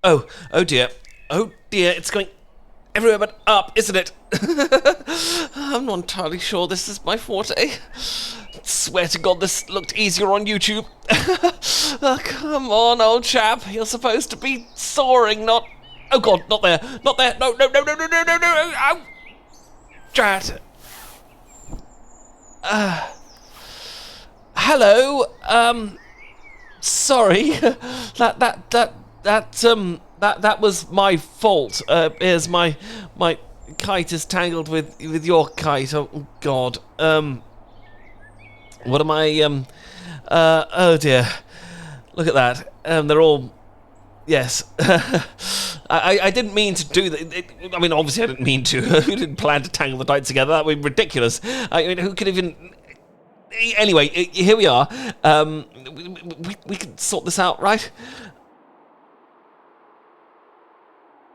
Oh dear. Oh dear, it's going everywhere but up, isn't it? I'm not entirely sure this is my forte. Swear to God this looked easier on YouTube. Oh, come on, old chap. You're supposed to be soaring, not... Oh God, not there. Not there. No, no, no, no, no, no, no, no. Ow. Drat. Hello. Sorry. That was my fault. Here's my kite is tangled with your kite. Oh God. What am I? Oh dear. Look at that. They're all. Yes. I didn't mean to do that. I mean, obviously I didn't mean to. Who didn't plan to tangle the kites together? That would be ridiculous. I mean, who could even... Anyway, here we are. We can sort this out, right?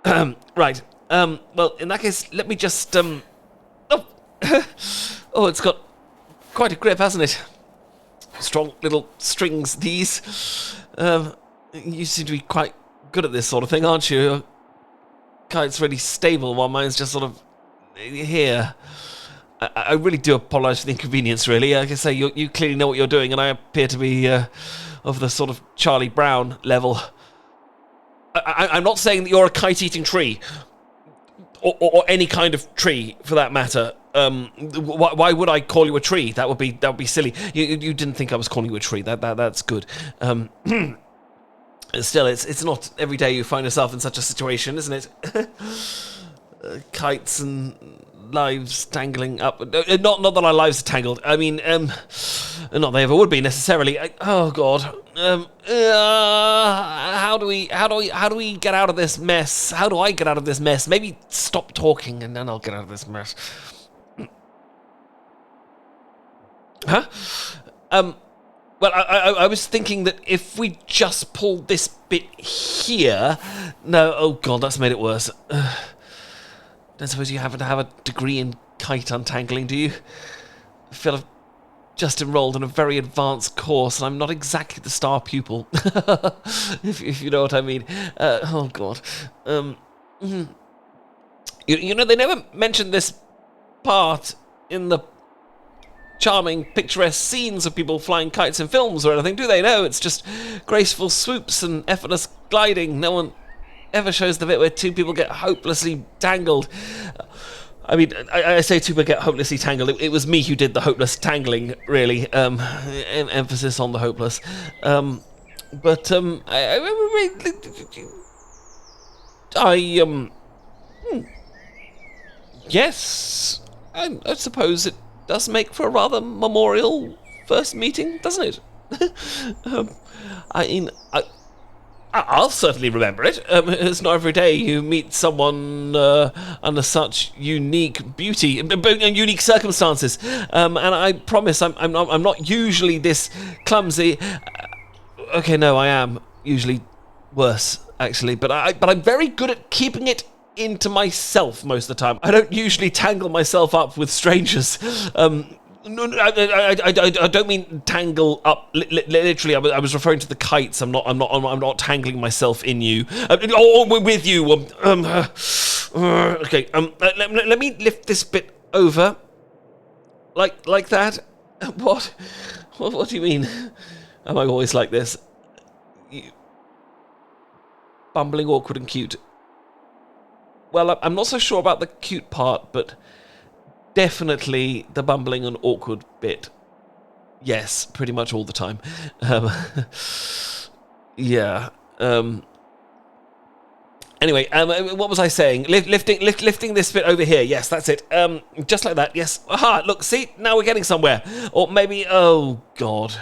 Right. Well, in that case, let me just... Oh. Oh, it's got quite a grip, hasn't it? Strong little strings, these. You seem to be quite good at this sort of thing, aren't you? Your kite's really stable while mine's just sort of here. I really do apologise for the inconvenience, really. Like I say, you clearly know what you're doing, and I appear to be of the sort of Charlie Brown level. I'm not saying that you're a kite-eating tree, or any kind of tree, for that matter. Why would I call you a tree? That would be silly. You didn't think I was calling you a tree. That's good. Still, it's not every day you find yourself in such a situation, isn't it? Kites and lives tangling up. Not that our lives are tangled. I mean, not they ever would be necessarily. Oh God. How do we get out of this mess? How do I get out of this mess? Maybe stop talking and then I'll get out of this mess. Huh? Well, I was thinking that if we just pulled this bit here... No, oh God, that's made it worse. Don't suppose you happen to have a degree in kite untangling, do you? I feel I've just enrolled in a very advanced course, and I'm not exactly the star pupil. if you know what I mean. Oh God. You know, they never mentioned this part in the charming, picturesque scenes of people flying kites in films or anything, do they? No, it's just graceful swoops and effortless gliding. No one ever shows the bit where two people get hopelessly tangled. I mean, I say two people get hopelessly tangled. It was me who did the hopeless tangling, really. Emphasis on the hopeless. Yes, I suppose it does make for a rather memorial first meeting, doesn't it? I'll certainly remember it. It's not every day you meet someone under such unique beauty and unique circumstances. And I promise I'm not usually this clumsy. Okay, no, I am usually worse, actually. But I'm very good at keeping it into myself most of the time. I don't usually tangle myself up with strangers. No, I don't mean tangle up. Literally, I was referring to the kites. I'm not tangling myself in you. Or with you. Okay. Let me lift this bit over. Like that. What do you mean? Am I always like this? Bumbling, awkward, and cute. Well, I'm not so sure about the cute part, but definitely the bumbling and awkward bit. Yes, pretty much all the time. Yeah. Anyway, what was I saying? Lifting this bit over here. Yes, that's it. Just like that. Yes. Aha! Look, see, now we're getting somewhere. Or maybe, oh God.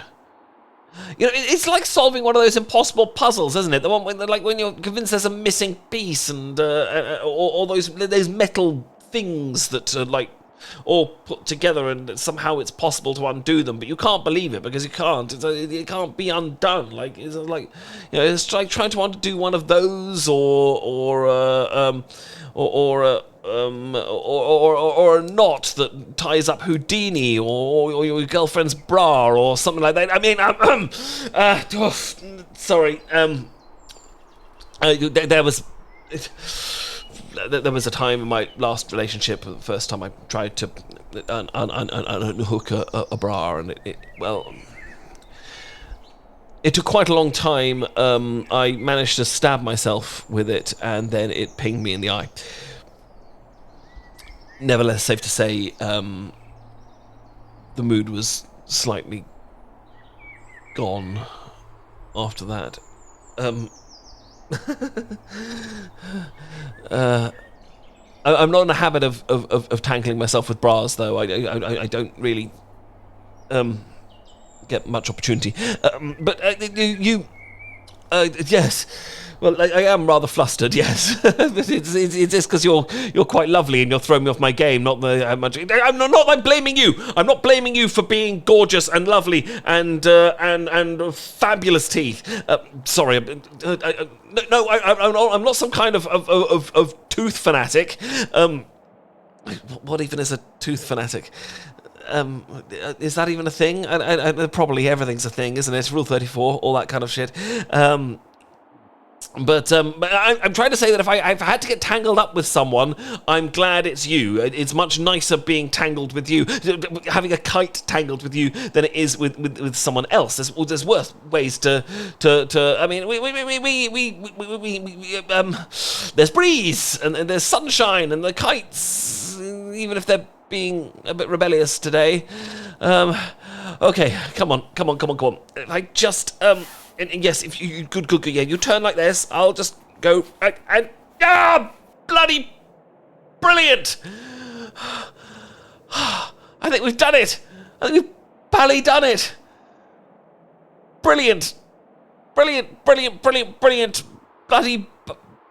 You know, it's like solving one of those impossible puzzles, isn't it? The one when you're convinced there's a missing piece, and or those metal things that are like all put together, and somehow it's possible to undo them, but you can't believe it because you can't. It can't be undone. It's like, you know, it's like trying to undo one of those, or a knot that ties up Houdini, or your girlfriend's bra, or something like that. I mean, sorry. There was a time in my last relationship, the first time I tried to unhook a bra, and it took quite a long time. I managed to stab myself with it, and then it pinged me in the eye. Nevertheless, safe to say, the mood was slightly gone after that. I'm not in the habit of tangling myself with bras, though. I don't really get much opportunity. But yes. Well, I am rather flustered, yes. It's just because you're quite lovely and you're throwing me off my game, not how much. I'm blaming you. I'm not blaming you for being gorgeous and lovely and fabulous teeth. Sorry, I'm not some kind of tooth fanatic. What even is a tooth fanatic? Is that even a thing? Probably everything's a thing, isn't it? Rule 34, all that kind of shit. But I'm trying to say that if I've had to get tangled up with someone, I'm glad it's you. It's much nicer being tangled with you, having a kite tangled with you, than it is with someone else. There's worse ways to. I mean, there's breeze and there's sunshine and the kites, even if they're being a bit rebellious today. Okay, come on. If I just And yes, if you good, yeah, you turn like this, I'll just go and bloody brilliant! I think we've done it. I think we've bally done it. Brilliant, bloody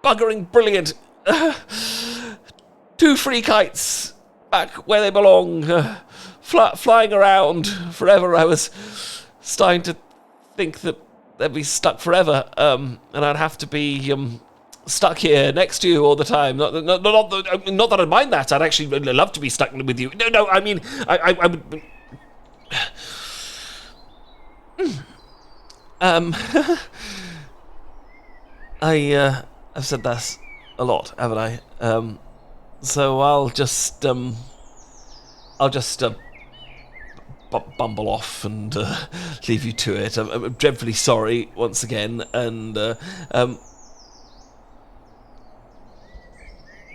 buggering brilliant. 2 free kites back where they belong, flying around forever. I was starting to think that they'd be stuck forever, and I'd have to be stuck here next to you all the time. Not that I'd mind that. I'd actually love to be stuck with you. No, I mean, I would. I've said that a lot, haven't I? So I'll just bumble off and leave you to it. I'm dreadfully sorry once again, and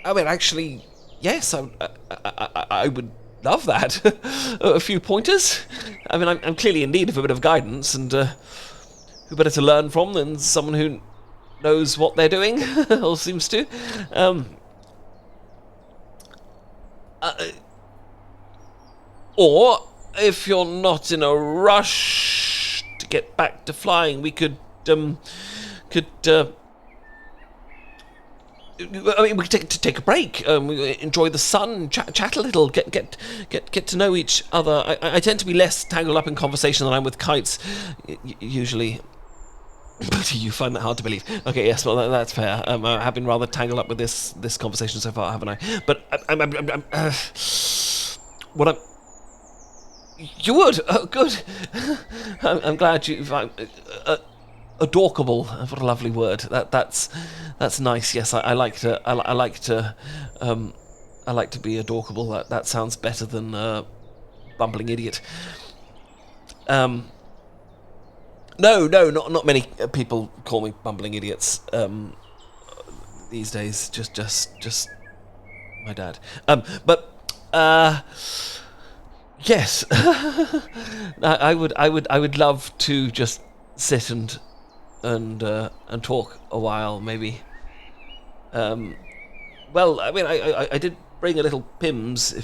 I mean, actually, yes, I would love that. A few pointers. I mean, I'm clearly in need of a bit of guidance, and who better to learn from than someone who knows what they're doing, or seems to. Or if you're not in a rush to get back to flying, we could we could take a break, enjoy the sun, chat a little, get to know each other. I tend to be less tangled up in conversation than I'm with kites, usually. But you find that hard to believe. Okay, yes, well that's fair. I have been rather tangled up with this conversation so far, haven't I? But you would. Oh, good. I'm glad you. Adorkable. What a lovely word. That's nice. Yes, I like to be adorkable. That sounds better than bumbling idiot. No, not many people call me bumbling idiots these days. Just my dad. But yes, I would love to just sit and talk a while, maybe. Well, I mean, I did bring a little Pims.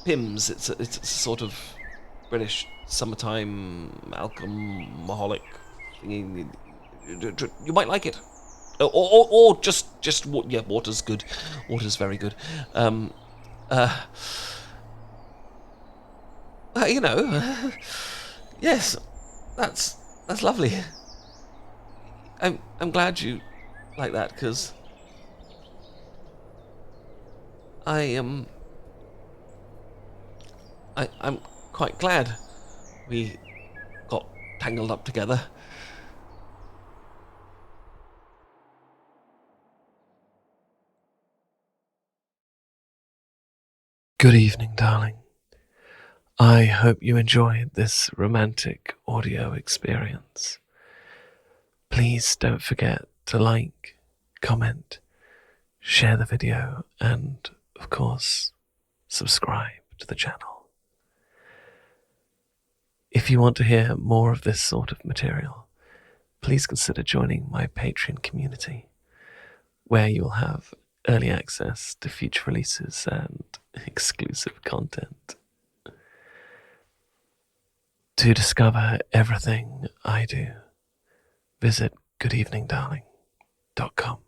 Pims. It's a sort of British summertime alcoholic thingy. You might like it, or just yeah, water's good. Water's very good. You know, yes, that's lovely. I'm glad you like that, because I'm quite glad we got tangled up together. Good evening, darling. I hope you enjoyed this romantic audio experience. Please don't forget to like, comment, share the video, and, of course, subscribe to the channel. If you want to hear more of this sort of material, please consider joining my Patreon community, where you'll have early access to future releases and exclusive content. To discover everything I do, visit goodeveningdarling.com.